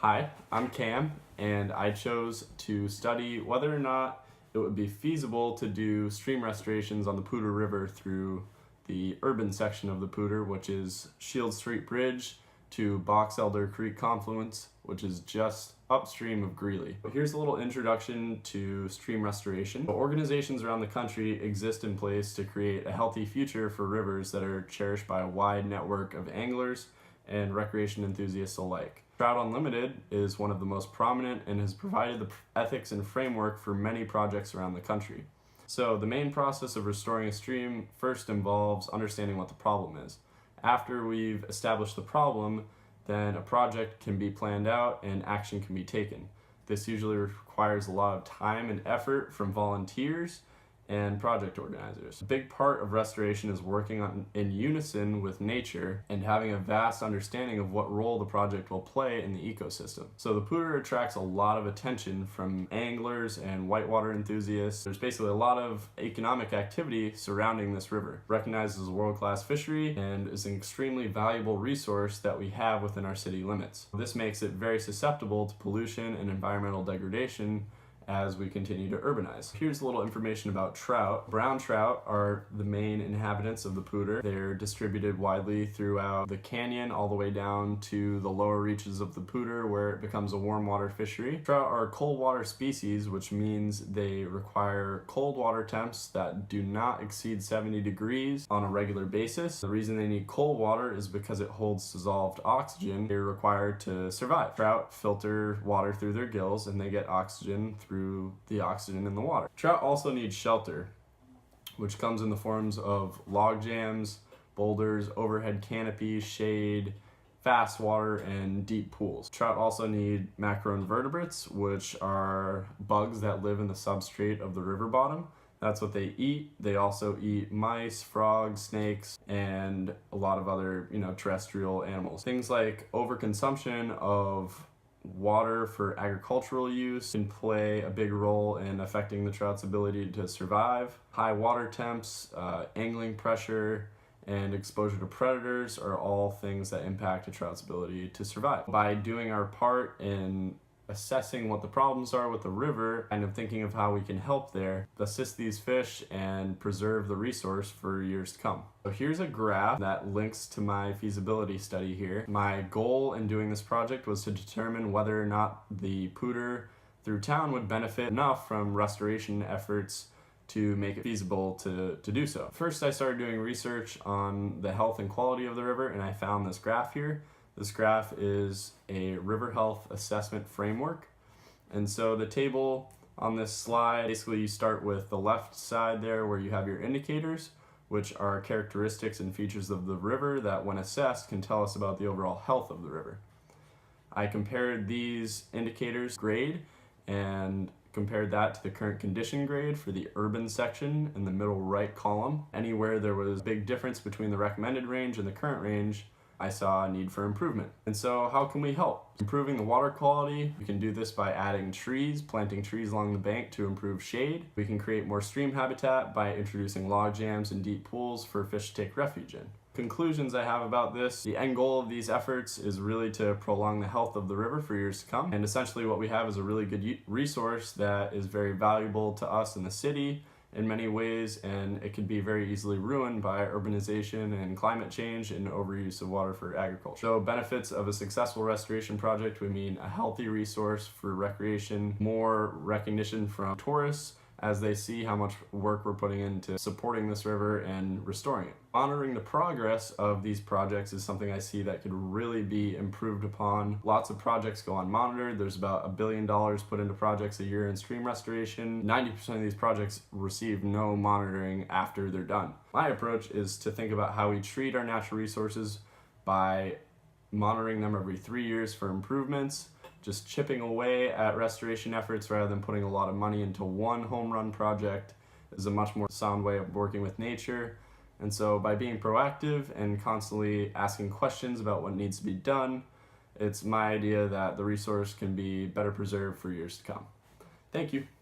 Hi, I'm Cam, and I chose to study whether or not it would be feasible to do stream restorations on the Poudre River through the urban section of the Poudre, which is Shield Street Bridge to Box Elder Creek confluence, which is just upstream of Greeley. Here's a little introduction to stream restoration. Organizations around the country exist in place to create a healthy future for rivers that are cherished by a wide network of anglers and recreation enthusiasts alike. Trout Unlimited is one of the most prominent and has provided the ethics and framework for many projects around the country. So the main process of restoring a stream first involves understanding what the problem is. After we've established the problem, then a project can be planned out and action can be taken. This usually requires a lot of time and effort from volunteers and project organizers. A big part of restoration is working in unison with nature and having a vast understanding of what role the project will play in the ecosystem. So the Poudre attracts a lot of attention from anglers and whitewater enthusiasts. There's basically a lot of economic activity surrounding this river. Recognized as a world-class fishery and is an extremely valuable resource that we have within our city limits. This makes it very susceptible to pollution and environmental degradation as we continue to urbanize. Here's a little information about trout. Brown trout are the main inhabitants of the Poudre. They're distributed widely throughout the canyon all the way down to the lower reaches of the Poudre where it becomes a warm water fishery. Trout are cold water species, which means they require cold water temps that do not exceed 70 degrees on a regular basis. The reason they need cold water is because it holds dissolved oxygen they're required to survive. Trout filter water through their gills and they get oxygen through the oxygen in the water. Trout also need shelter, which comes in the forms of log jams, boulders, overhead canopies, shade, fast water, and deep pools. Trout also need macroinvertebrates, which are bugs that live in the substrate of the river bottom. That's what they eat. They also eat mice, frogs, snakes, and a lot of other, terrestrial animals. Things like overconsumption of water for agricultural use can play a big role in affecting the trout's ability to survive. High water temps, angling pressure, and exposure to predators are all things that impact a trout's ability to survive. By doing our part in assessing what the problems are with the river, kind of thinking of how we can help there, assist these fish and preserve the resource for years to come. So here's a graph that links to my feasibility study here. My goal in doing this project was to determine whether or not the Poudre through town would benefit enough from restoration efforts to make it feasible to do so. First, I started doing research on the health and quality of the river, and I found this graph here. This graph is a river health assessment framework. And so the table on this slide, basically you start with the left side there where you have your indicators, which are characteristics and features of the river that when assessed can tell us about the overall health of the river. I compared these indicators grade and compared that to the current condition grade for the urban section in the middle right column. Anywhere there was a big difference between the recommended range and the current range, I saw a need for improvement. And so how can we help? Improving the water quality, we can do this by adding trees, planting trees along the bank to improve shade. We can create more stream habitat by introducing log jams and deep pools for fish to take refuge in. Conclusions I have about this, the end goal of these efforts is really to prolong the health of the river for years to come. And essentially what we have is a really good resource that is very valuable to us in the city in many ways, and it can be very easily ruined by urbanization and climate change and overuse of water for agriculture. So benefits of a successful restoration project would mean a healthy resource for recreation, more recognition from tourists as they see how much work we're putting into supporting this river and restoring it. Monitoring the progress of these projects is something I see that could really be improved upon. Lots of projects go unmonitored. There's about $1 billion put into projects a year in stream restoration. 90% of these projects receive no monitoring after they're done. My approach is to think about how we treat our natural resources by monitoring them every 3 years for improvements, just chipping away at restoration efforts rather than putting a lot of money into one home run project is a much more sound way of working with nature. And so by being proactive and constantly asking questions about what needs to be done, it's my idea that the resource can be better preserved for years to come. Thank you.